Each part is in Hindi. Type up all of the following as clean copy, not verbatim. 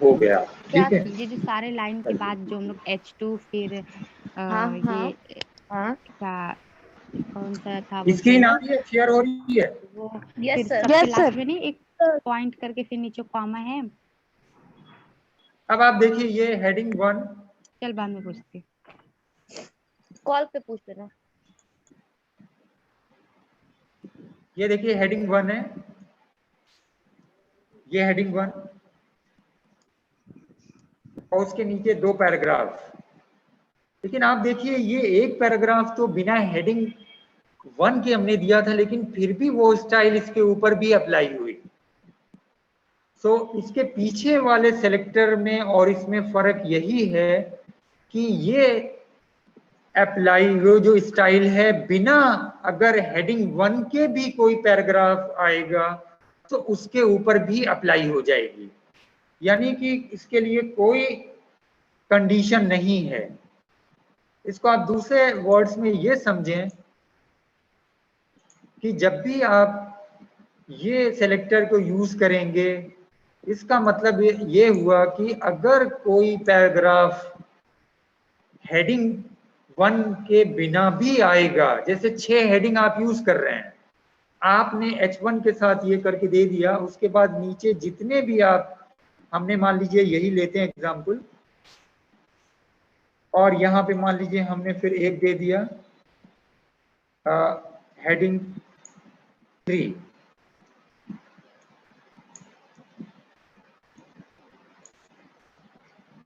हो गया। क्या? ठीक है, ये जो सारे लाइन के बाद जो हम लोग H2 फिर हाँ हाँ ये हाँ। क्या कौन सा था वो स्क्रीन आ कोड, रही है, शेयर हो रही है। वो यस फिर सर। सबसे यस लास्ट सर। में नहीं एक पॉइंट करके फिर नीचे कॉमा है। अब आप देखिए ये हेडिंग 1, चल बाद में पूछती हूँ। कॉल पे पूछ लेना। ये देखिए हेडिंग 1 है, ये हेडिंग 1 और उसके नीचे 2 पैराग्राफ। लेकिन आप देखिए ये एक पैराग्राफ तो बिना हेडिंग 1 के हमने दिया था, लेकिन फिर भी वो स्टाइल इसके ऊपर भी अप्लाई हुई। सो इसके पीछे वाले सेलेक्टर में और इसमें फर्क यही है कि ये अप्लाई वो जो स्टाइल है बिना अगर हेडिंग 1 के भी कोई पैराग्राफ आएगा तो उसके ऊपर भी अप्लाई हो जाएगी, यानी कि इसके लिए कोई कंडीशन नहीं है। इसको आप दूसरे वर्ड्स में ये समझें कि जब भी आप ये सेलेक्टर को यूज करेंगे, इसका मतलब ये हुआ कि अगर कोई पैराग्राफ हेडिंग 1 के बिना भी आएगा, जैसे 6 हेडिंग आप यूज कर रहे हैं, आपने H1 के साथ ये करके दे दिया, उसके बाद नीचे जितने भी आप, हमने मान लीजिए यही लेते हैं एग्जाम्पल, और यहाँ पे मान लीजिए हमने फिर एक दे दिया हेडिंग 3,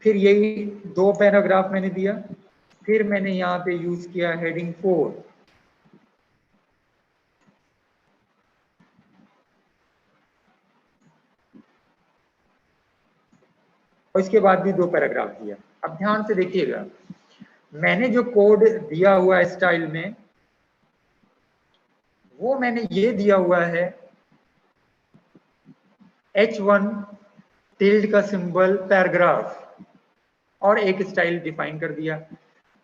फिर यही 2 पैराग्राफ मैंने दिया, फिर मैंने यहाँ पे यूज किया हेडिंग 4, और इसके बाद भी 2 पैराग्राफ दिया। अब ध्यान से देखिएगा, मैंने जो कोड दिया हुआ है स्टाइल में, वो मैंने ये दिया हुआ है H1 टिल्ड का सिंबल पैराग्राफ और एक स्टाइल डिफाइन कर दिया।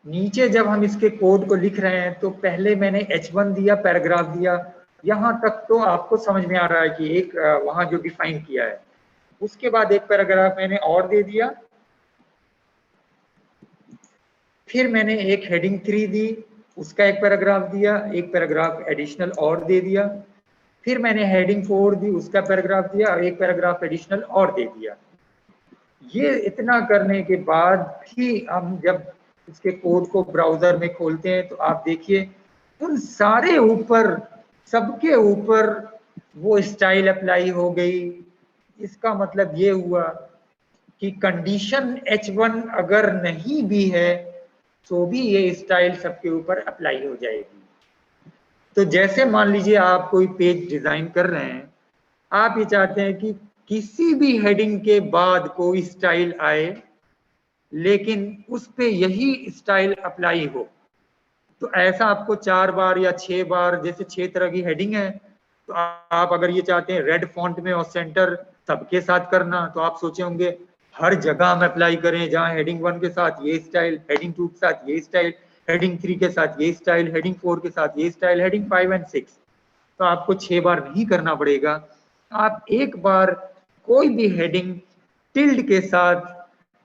नीचे जब हम इसके कोड को लिख रहे हैं तो पहले मैंने H1 दिया, पैराग्राफ दिया, यहां तक तो आपको समझ में आ रहा है कि एक वहां जो डिफाइन किया है। उसके बाद एक पैराग्राफ मैंने और दे दिया, फिर मैंने एक हेडिंग 3 दी, उसका एक पैराग्राफ दिया, एक पैराग्राफ एडिशनल और दे दिया, फिर मैंने हेडिंग 4 दी, उसका पैराग्राफ दिया और एक पैराग्राफ एडिशनल और दे दिया। ये इतना करने के बाद भी हम जब इसके कोड को ब्राउजर में खोलते हैं तो आप देखिए उन सारे ऊपर, सबके ऊपर वो स्टाइल अप्लाई हो गई। इसका मतलब ये हुआ कि कंडीशन H1 अगर नहीं भी है तो भी ये स्टाइल सबके ऊपर अप्लाई हो जाएगी। तो जैसे मान लीजिए आप कोई पेज डिजाइन कर रहे हैं, आप ये चाहते हैं कि किसी भी हेडिंग के बाद कोई स्टाइल आए लेकिन उस पे यही स्टाइल अप्लाई हो, तो ऐसा आपको 4 बार या 6 बार, जैसे 6 तरह की हेडिंग है, तो आप अगर ये चाहते हैं रेड फॉन्ट में और सेंटर सबके साथ करना, तो आप सोचे होंगे हर जगह हम अप्लाई करें, जहां हेडिंग 1 के साथ ये स्टाइल, हेडिंग 2 के साथ ये स्टाइल, हेडिंग 3 के साथ ये स्टाइल, हेडिंग 4 के साथ ये स्टाइल, हेडिंग 5 एंड 6, तो आपको 6 बार नहीं करना पड़ेगा। आप एक बार कोई भी हेडिंग टिल्ड के साथ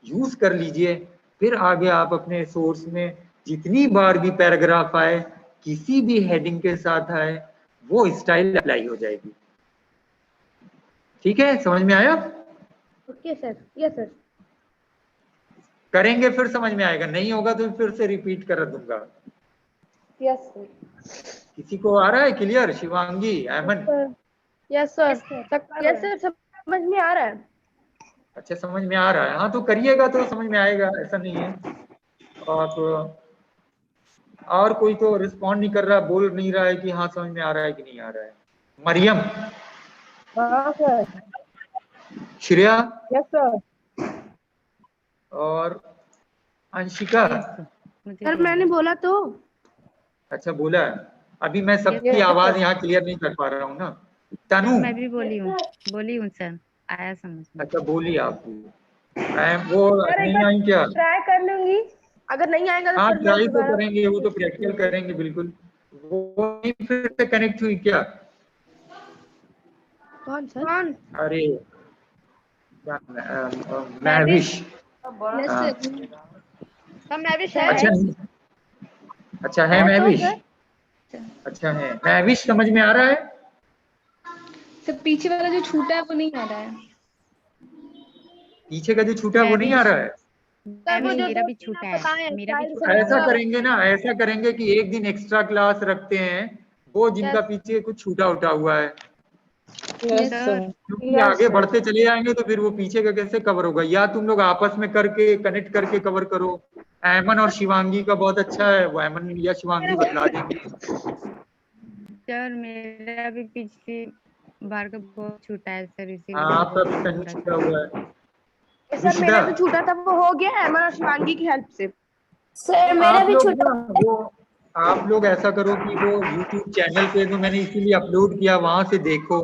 यूज कर लीजिए, फिर आगे आप अपने सोर्स में जितनी बार भी पैराग्राफ आए, किसी भी हेडिंग के साथ आए, वो स्टाइल अप्लाई हो जाएगी। ठीक है, समझ में आया? Okay sir. Yes sir. करेंगे फिर समझ में आएगा, नहीं होगा तो फिर से रिपीट कर दूंगा। Yes sir. किसी को आ रहा है clear? Shivangi, Aman? Yes sir. Yes sir, समझ में आ रहा है। अच्छा, समझ में आ रहा है। हाँ तो करिएगा तो समझ में आएगा, ऐसा नहीं है। और कोई तो रिस्पॉन्ड नहीं कर रहा, बोल नहीं रहा है कि हाँ समझ में आ रहा है कि नहीं आ रहा है। मरियम? हाँ सर। श्रेया? Yes sir. और अंशिका? सर मैंने बोला तो। अच्छा बोला है। अभी मैं सबकी Yes, आवाज sir. यहाँ क्लियर नहीं कर पा रहा हूँ ना। तनु? मैं भी बोली हूँ सर, आया समझ में। अच्छा बोली आप, वो सर एक नहीं बार आई क्या? ट्राई कर लूंगी, अगर नहीं आएगा तो हाँ फिर मैं ट्राई तो दोबारा करेंगे, वो तो प्रैक्टिकल करेंगे बिल्कुल। वो फिर से कनेक्ट हुई क्या? कौन सर? कौन? अरे महविश। यस हाँ, सर। हम मैविश है। अच्छा अच्छा है तो महविश। सर अच्छा है महविश, समझ में आ रहा है। सर पीछे वाला जो छूटा है वो नहीं आ रहा है। पीछे का जो छूटा है वो मैं नहीं भी आ रहा है। सर वो जो मेरा दो भी तीन छूटा आप है, बताए मेरा भी चाइल्ड छूटा है। ऐसा सेलेक्टर। करेंगे ना, ऐसा करेंगे कि एक दिन एक्स्ट्रा क्लास रखते हैं, वो जिनका पीछे कुछ छूटा उठा हुआ है, यस सर सर। क्योंकि आगे बढ़ते चले जाएंगे तो फिर वो पीछे का कैसे कवर होगा। या तुम लोग आपस में करके कनेक्ट करके कवर करो। ऐमन और शिवांगी का बहुत अच्छा है, वो ऐमन या शिवांगी बतला देंगे। सर मेरा भी पिछली बार का बहुत छूटा है सर, हाँ, इसीलिए मैं आपका बोल भी रही हूँ कहीं थोड़ा छूटा सा। हुआ है। सर रुशिदा, मेरा जो छूटा था वो हो गया है अमन और शिवांगी की हेल्प से। तो आप लोग ना वो, आप लोग ऐसा करो कि वो YouTube चैनल पे जो मैंने इसीलिए अपलोड किया वहां से देखो।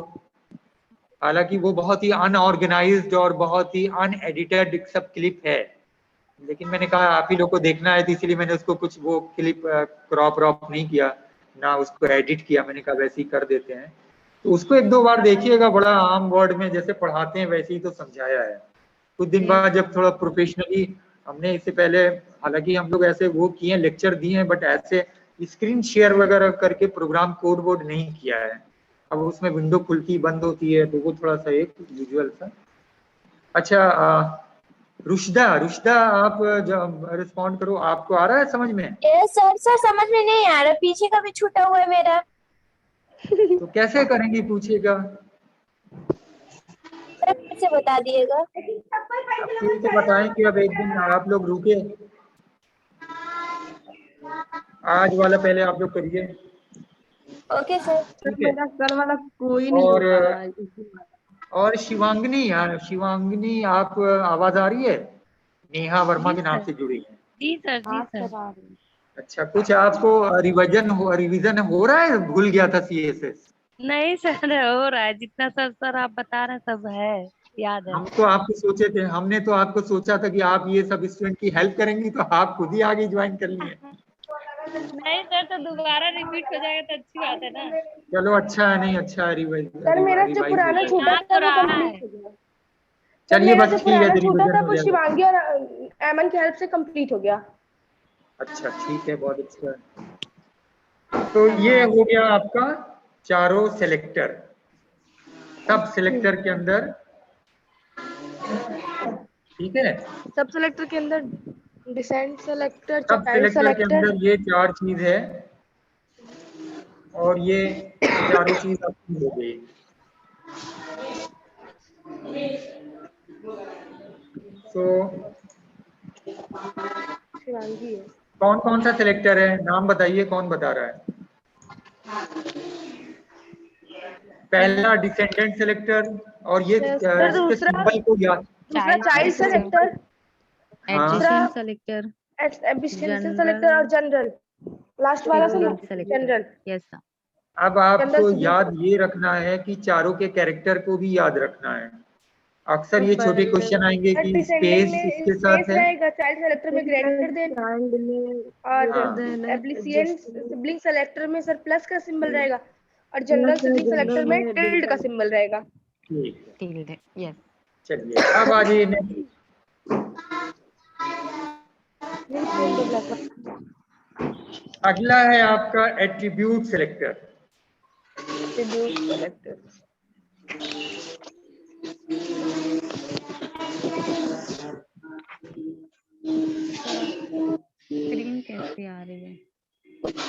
हालांकि वो बहुत ही अनऑर्गेनाइज्ड और बहुत ही अनएडिटेड सब क्लिप है, लेकिन मैंने कहा आप ही लोग को देखना है तो इसीलिए मैंने उसको कुछ वो क्लिप क्रॉप व्रॉप नहीं किया, ना उसको एडिट किया। मैंने कहा वैसे ही कर देते हैं, तो उसको एक दो बार देखिएगा। बड़ा आम वर्ड में जैसे पढ़ाते हैं वैसे ही तो समझाया है। कुछ दिन यस बाद जब थोड़ा प्रोफेशनली, हमने इससे पहले हालांकि हम लोग ऐसे वो किए लेक्चर दिए हैं, बट ऐसे स्क्रीन शेयर वगैरह करके प्रोग्राम कोड वोड नहीं किया है। अब उसमें विंडो खुलती बंद होती है तो वो थोड़ा सा एक विजुअल सा। अच्छा, रुशदा, रुशदा आप जब रिस्पॉन्ड करो, आपको आ रहा है समझ में? सर सर समझ में नहीं आ रहा, पीछे का भी छूटा हुआ है मेरा। तो कैसे करेंगे पूछेगा। सर फिर से बता दिएगा। अब फिर से बताएं कि अब एक दिन आप लोग रुके, आज वाला पहले आप लोग करिए, ओके सर। ठीक है। मेरा कल वाला कोई नहीं और हो पा रहा है। और शिवांगनी, यार शिवांगनी, आप आवाज आ रही है? नेहा वर्मा जी के नाम सर, से जुड़ी है। जी सर, जी हाँ सर। सर आ रही है। अच्छा, कुछ आपको रिवीजन हो रहा है? भूल गया था CSS। नहीं सर, हो रहा है जितना सर सर आप बता रहे हैं सब है, याद है। हम तो आपको सोचे थे, हमने तो आपको सोचा था कि आप ये सब स्टूडेंट की हेल्प करेंगी, तो आप खुद ही आगे ज्वाइन कर लिए। नहीं सर, तो दोबारा रिपीट हो जाएगा तो अच्छी बात है ना। चलो अच्छा है, नहीं अच्छा है, रिवाइज सर मेरा जो रिवाइज हो पुराना जाएगा। छूटा याद था तो वो रहा कंप्लीट है। हो गया। सर चलिए मेरा जो बस ठीक है, पुराना तो छूटा था रिवीजन हो वो जाएगा। शिवांगी और एमन की हेल्प से कंप्लीट हो गया। अच्छा ठीक है, बहुत अच्छा है। तो ये हो गया आपका चारों सेलेक्टर। सब सेलेक्टर के अंदर, ठीक है। सब सेलेक्टर के अंदर डिसेंट सेलेक्टर, सब चाइल्ड सेलेक्टर के सेलेक्टर। अंदर ये चार चीज है, और ये चारों चीज आपकी हो गई। तो शिवांगी है। कौन कौन सा सेलेक्टर है, नाम बताइए, कौन बता रहा है? पहला डिसेंडेंट सेलेक्टर, और ये सर इसके दूसरा, सिंबल को याद। दूसरा चाइल्ड सेलेक्टर, सेलेक्टर, हाँ, दूसरा adjacent selector, efficiency general, selector और जनरल। लास्ट वाला sir sibling selector. General yes sir. अब के अंदर आपको सिबलिंग। याद ये रखना है कि चारों के कैरेक्टर को भी याद रखना है। अक्सर ये छोटे क्वेश्चन आएंगे कि डिसेंडिंग स्पेस में इसके साथ स्पेस है। रहेगा, चाइल्ड सेलेक्टर में ग्रेटर देन, और हाँ एप्लिसिएंट सिबलिंग सेलेक्टर में सर प्लस का सिंबल रहेगा, और जनरल सिबलिंग सेलेक्टर में टिल्ड का सिंबल रहेगा। ठीक है, टिल्ड, यस। चलिए अब आ जाइए next। अगला है आपका attribute selector. Attribute selector. Screen कैसे आ रही है?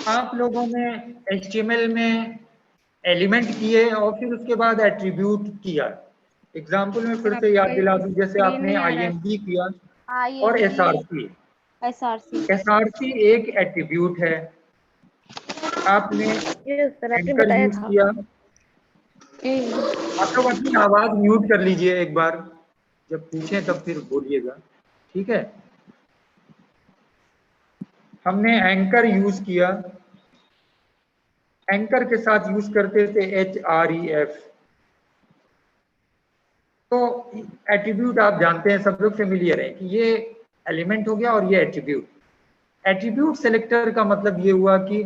आप लोगों ने HTML में एलिमेंट किए और फिर उसके बाद एट्रीब्यूट किया। एग्जाम्पल में सर फिर से याद आपका दिला दूं, जैसे स्क्रीन आपने नहीं आ रहा है। IMD किया और IMD SRC। SRC। SRC एक एट्रीब्यूट है। आपने ये सर आपने एंकर बताया यूज था। किया। आप लोग अपनी आवाज म्यूट कर लीजिए एक बार, जब पूछें तब फिर बोलिएगा, ठीक है। हमने एंकर यूज किया, एंकर के साथ यूज करते थे HREF। तो एट्रीब्यूट आप जानते हैं, सब लोग फेमिलियर है कि ये एलिमेंट हो गया और ये एट्रीब्यूट। एट्रीब्यूट सेलेक्टर का मतलब ये हुआ कि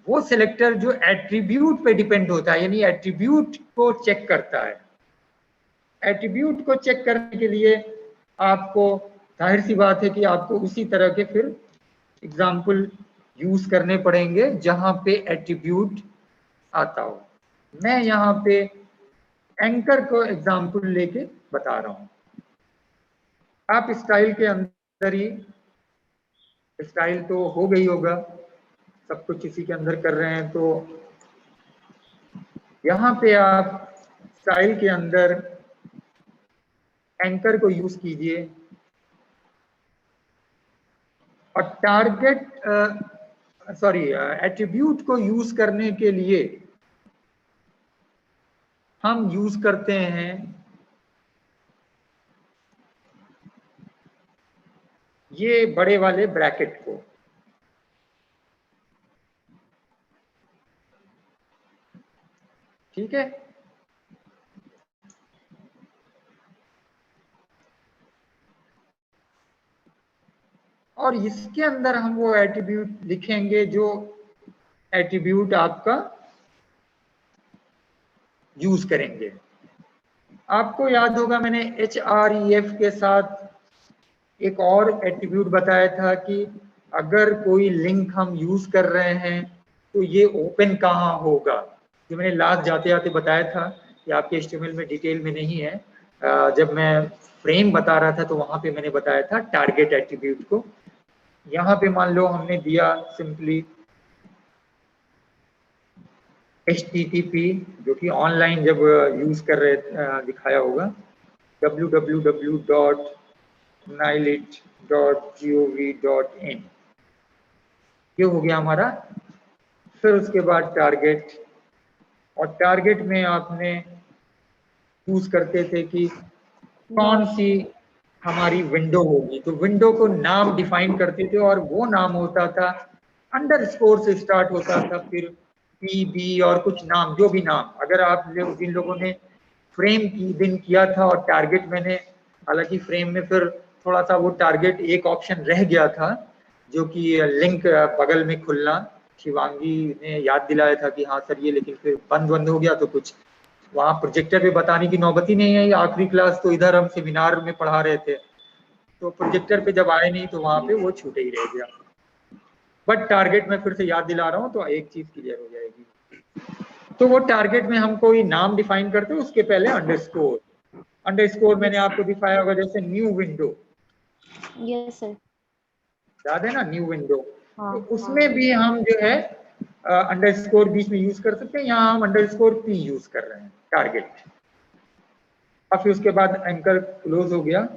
वो सेलेक्टर जो एट्रीब्यूट पे डिपेंड होता है, यानी एट्रीब्यूट को चेक करता है। एट्रीब्यूट को चेक करने के लिए आपको जाहिर सी बात है कि आपको उसी तरह के फिर एग्जाम्पल यूज करने पड़ेंगे जहां पे एट्रीब्यूट आता हो। मैं यहाँ पे एंकर को एग्जाम्पल लेके बता रहा हूं। आप स्टाइल के अंदर ही, स्टाइल तो हो गई होगा, सब कुछ इसी के अंदर कर रहे हैं, तो यहाँ पे आप स्टाइल के अंदर एंकर को यूज कीजिए और टारगेट एट्रीब्यूट को यूज करने के लिए हम यूज करते हैं ये बड़े वाले ब्रैकेट को। ठीक है, और इसके अंदर हम वो एट्रीब्यूट लिखेंगे जो एट्रीब्यूट आपका यूज करेंगे। आपको याद होगा मैंने href के साथ एक और एट्रीब्यूट बताया था कि अगर कोई लिंक हम यूज कर रहे हैं तो ये ओपन कहाँ होगा। जो मैंने लास्ट जाते जाते बताया था कि आपके HTML में डिटेल में नहीं है, जब मैं फ्रेम बता रहा था तो वहां पे मैंने बताया था टारगेट एट्रीब्यूट को। यहाँ पे मान लो हमने दिया सिंपली HTTP, जो कि ऑनलाइन जब यूज कर रहे दिखाया होगा, www.nilit.gov.in, ये हो गया हमारा। फिर उसके बाद टारगेट, और टारगेट में आपने यूज करते थे कि कौन सी हमारी विंडो होगी, तो विंडो को नाम डिफाइन करते थे और वो नाम होता था अंडरस्कोर से स्टार्ट होता था, फिर PB और कुछ नाम, जो भी नाम। अगर आप जिन लोगों ने फ्रेम की दिन किया था और टारगेट मैंने, हालांकि फ्रेम में फिर थोड़ा सा वो टारगेट एक ऑप्शन रह गया था जो कि लिंक बगल में खुलना, शिवांगी ने याद दिलाया था कि हाँ सर ये, लेकिन फिर बंद हो गया, तो कुछ वहाँ प्रोजेक्टर पे बताने की नौबत ही नहीं है। आखिरी क्लास तो इधर हम सेमिनार में पढ़ा रहे थे, तो प्रोजेक्टर पे जब आए नहीं तो वहाँ पे वो छूटे ही रह गया। बट टारगेट में फिर से याद दिला रहा हूँ तो एक चीज क्लियर हो जाएगी। तो वो टारगेट में हम कोई नाम डिफाइन करते हैं, उसके पहले अंडरस्कोर। अंडरस्कोर मैंने आपको दिखाया होगा जैसे न्यू विंडो, यस सर। याद है ना, न्यू विंडो। हाँ, तो उसमें भी हम जो है अंडरस्कोर बीच में यूज कर सकते हैं। यहाँ हम अंडरस्कोर P यूज कर रहे हैं टारगेट। और फिर उसके बाद एंकर क्लोज हो गया,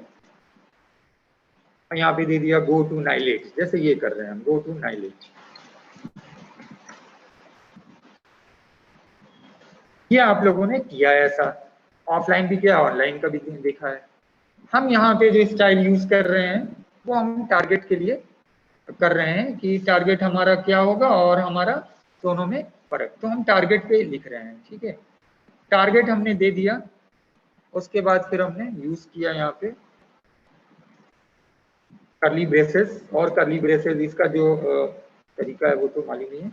यहाँ पे दे दिया गो टू नाइलेट, जैसे ये कर रहे हैं हम, गो टू नाइलेट। ये आप लोगों ने किया है, ऐसा ऑफलाइन भी किया, ऑनलाइन का भी देखा है। हम यहाँ पे जो स्टाइल यूज कर रहे हैं वो हम टारगेट के लिए कर रहे हैं कि टारगेट हमारा क्या होगा और हमारा दोनों में फर्क, तो हम टारगेट पे लिख रहे हैं। ठीक है, टारगेट हमने दे दिया, उसके बाद फिर हमने यूज किया यहाँ पे कर्ली ब्रेसेस, और कर्ली ब्रेसेस इसका जो तरीका है वो तो मालूम नहीं है।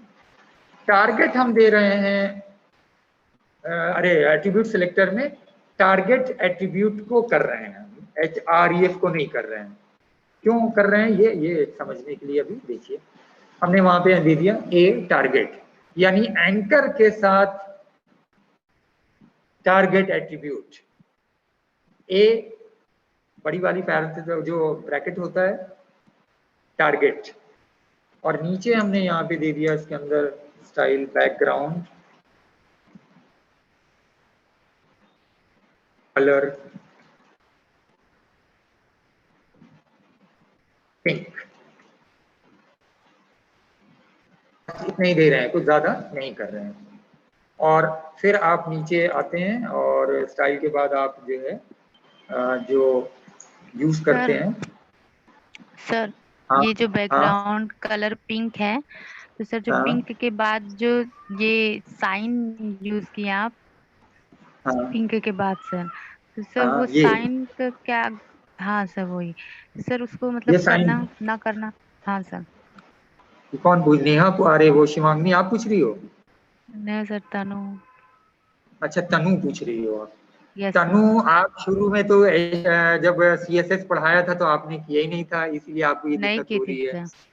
टारगेट हम दे रहे हैं, अरे एट्रीब्यूट सिलेक्टर में टारगेट एट्रीब्यूट को कर रहे हैं, href को नहीं कर रहे हैं। क्यों कर रहे हैं ये समझने के लिए अभी देखिए, हमने वहां पे दे दिया ए टारगेट, यानी एंकर के साथ टारगेट एट्रीब्यूट। ए बड़ी वाली पैरेंथेसिस जो ब्रैकेट होता है टारगेट, और नीचे हमने यहाँ पे दे दिया इसके अंदर स्टाइल बैकग्राउंड कलर पिंक। इतना ही दे रहे हैं, कुछ ज्यादा नहीं कर रहे हैं। और फिर आप नीचे आते हैं और स्टाइल के बाद आप जो है जो यूज करते हैं सर, हाँ, ये जो हाँ, बैकग्राउंड कलर पिंक है, तो सर जो हाँ, पिंक के बाद जो ये साइन यूज किया आप हाँ, पिंक के बाद सर, तो सर हाँ, वो ये साइन का क्या? हाँ सर वही सर, उसको मतलब ये साइन करना ना करना। हाँ सर। कौन पूछ, नेहा अरे वो शिवांगी आप पूछ रही हो? नहीं सर, तनु। अच्छा तनु पूछ रही हो आप। यस तनु, आप शुरू में तो जब CSS पढ़ाया था तो आपने किया ही नहीं था, इसलिए आपको ये नहीं दिक्कत की हो थी रही है। सर।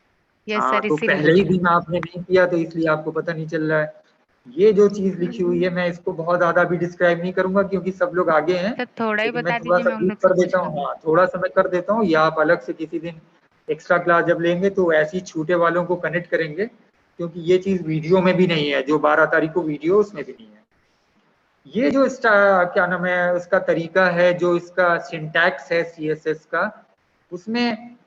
यस हाँ, सर, तो इसीलिए। पहले ही दिन आपने नहीं किया तो इसलिए आपको पता नहीं चल रहा है। ये जो चीज लिखी हुई है मैं इसको बहुत ज्यादा भी डिस्क्राइब नहीं करूंगा क्योंकि सब लोग आगे हैं, सर थोड़ा ही लेकिन मैं बता थोड़ा दीजिए, सा मैं उन ब्रीफ लोग से कर पूछ देता हूँ। लूंगी। हाँ, थोड़ा सा मैं कर देता हूँ, या आप अलग से किसी दिन एक्स्ट्रा क्लास जब लेंगे तो ऐसी छूटे वालों को कनेक्ट करेंगे, क्योंकि ये चीज वीडियो में भी नहीं है, जो 12 तारीख को वीडियो उसमें भी नहीं है। ये जो क्या नाम है उसका तरीका है, जो इसका सिंटैक्स है CSS का, उसमें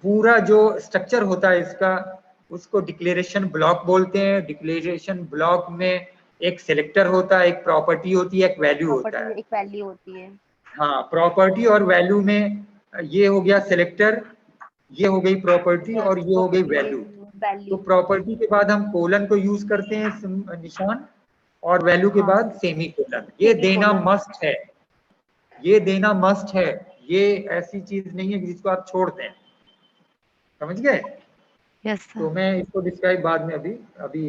पूरा जो स्ट्रक्चर होता है इसका, उसको डिक्लेरेशन ब्लॉक बोलते हैं। डिक्लेरेशन ब्लॉक में एक सिलेक्टर होता है, एक प्रॉपर्टी होती है, एक वैल्यू होता प्रॉपर्टी है। में एक वैल्यू होती है। हाँ, प्रॉपर्टी और वैल्यू में ये हो गया सिलेक्टर, ये हो गई प्रॉपर्टी और ये हो गई वैल्यू। तो वैल्यू। प्रॉपर्टी के बाद हम कोलन को यूज करते हैं निशान, और वैल्यू के हाँ, बाद सेमी कोलन। ये देना सेमीकोलन। मस्ट है, ये देना मस्ट है। ये ऐसी चीज नहीं है जिसको आप छोड़ दें, समझ गए? यस तो सर। मैं इसको डिस्क्राइब बाद में अभी अभी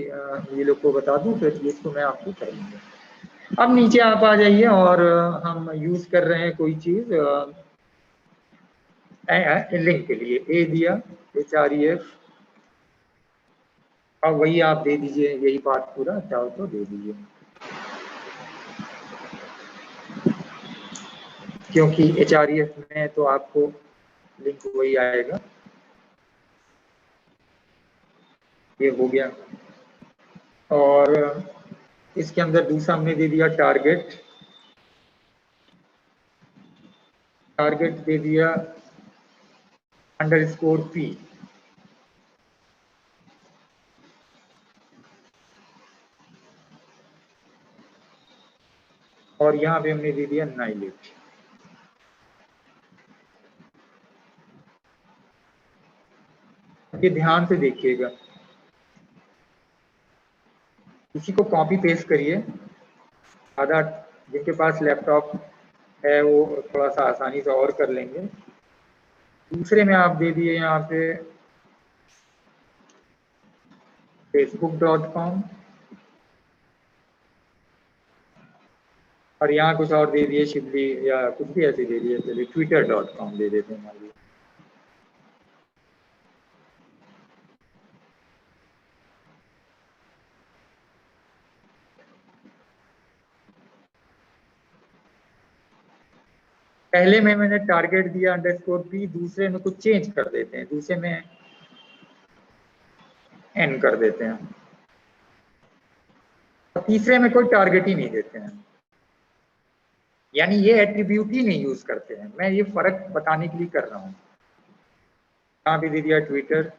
ये लोग को बता दूं, फिर इसको मैं आपको करूंगा। अब नीचे आप आ जाइए और हम यूज कर रहे हैं कोई चीज लिंक के लिए। ए दिया, HREF, अब वही आप दे दीजिए, यही पार्ट पूरा चाहो तो दे दीजिए, क्योंकि HREF में तो आपको लिंक वही आएगा। ये हो गया, और इसके अंदर दूसरा हमने दे दिया टारगेट। टारगेट दे दिया _P, और यहाँ पे हमने दे दिया नाइलेट। ये ध्यान से देखिएगा, इसी को कॉपी पेस्ट करिए। आधा जिनके पास लैपटॉप है वो थोड़ा सा आसानी से और कर लेंगे। दूसरे में आप दे दिए यहाँ पे facebook.com, और यहाँ कुछ और दे दिए शिवली, या कुछ भी ऐसे दे दिए। चलिए twitter.com दे देते हैं मान लीजिए। पहले में मैंने टारगेट दिया _P, दूसरे में कुछ चेंज कर देते हैं, दूसरे में N कर देते हैं, और तीसरे में कोई टारगेट ही नहीं देते हैं, यानी ये एट्रीब्यूट ही नहीं यूज करते हैं। मैं ये फर्क बताने के लिए कर रहा हूँ। यहाँ भी दे दिया ट्विटर,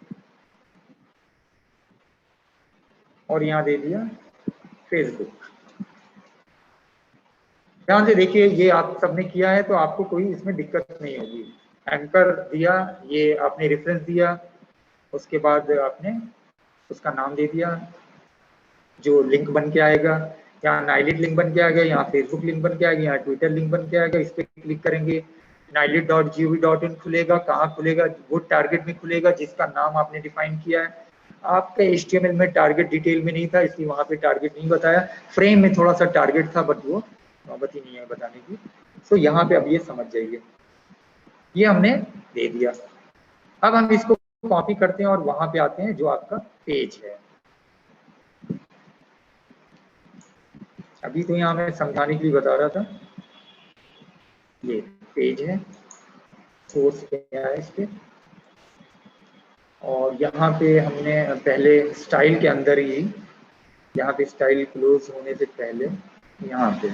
और यहाँ दे दिया फेसबुक। ध्यान से देखिए, ये आप सबने किया है तो आपको कोई इसमें दिक्कत नहीं होगी। एंकर दिया, ये आपने रेफरेंस दिया, उसके बाद आपने उसका नाम दे दिया, जो लिंक बन के आएगा। यहाँ नाइलेट लिंक बन के आएगा, यहाँ फेसबुक लिंक बन के आएगा, यहाँ ट्विटर लिंक बन के आएगा। इस पर क्लिक करेंगे, nailed.gov.in खुलेगा। कहाँ खुलेगा? वो टारगेट में खुलेगा जिसका नाम आपने डिफाइन किया है। आपके HTML में टारगेट डिटेल में नहीं था, इसलिए वहां पे टारगेट नहीं बताया। फ्रेम में थोड़ा सा टारगेट था, बट वो नौबत ही नहीं है बताने की। तो यहाँ पे अब ये समझ जाइए, ये हमने दे दिया। अब हम इसको कॉपी करते हैं और वहां पे आते हैं जो आपका पेज है। अभी तो यहाँ मैं समझाने के लिए बता रहा था। ये पेज है, सोर्स क्या है इस पे, और यहाँ पे हमने पहले स्टाइल के अंदर ही, यहाँ पे स्टाइल क्लोज होने से पहले यहाँ पे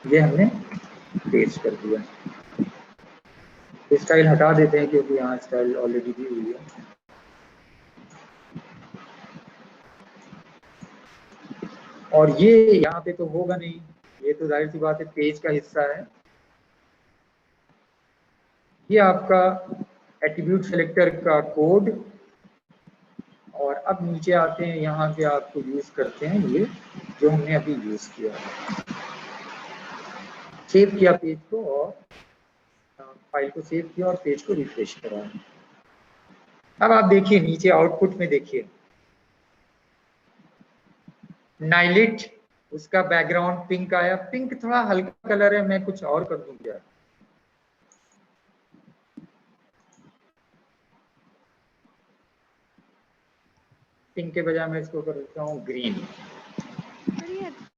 ये हमने पेस्ट कर दिया। स्टाइल हटा देते हैं क्योंकि यहाँ स्टाइल ऑलरेडी दी हुई है। और ये यहाँ पे तो होगा नहीं, ये तो जाहिर सी बात है पेज का हिस्सा है। ये आपका एट्रीब्यूट सेलेक्टर का कोड, और अब नीचे आते हैं, यहाँ पे आपको यूज करते हैं ये जो हमने अभी यूज किया। सेव किया पेज को, और फाइल को सेव किया और पेज को रिफ्रेश करा। अब आप देखिए नीचे आउटपुट में देखिए, नाइलेट उसका बैकग्राउंड पिंक आया। पिंक थोड़ा हल्का कलर है, मैं कुछ और कर दूं क्या? पिंक के बजाय मैं इसको कर देता हूँ ग्रीन।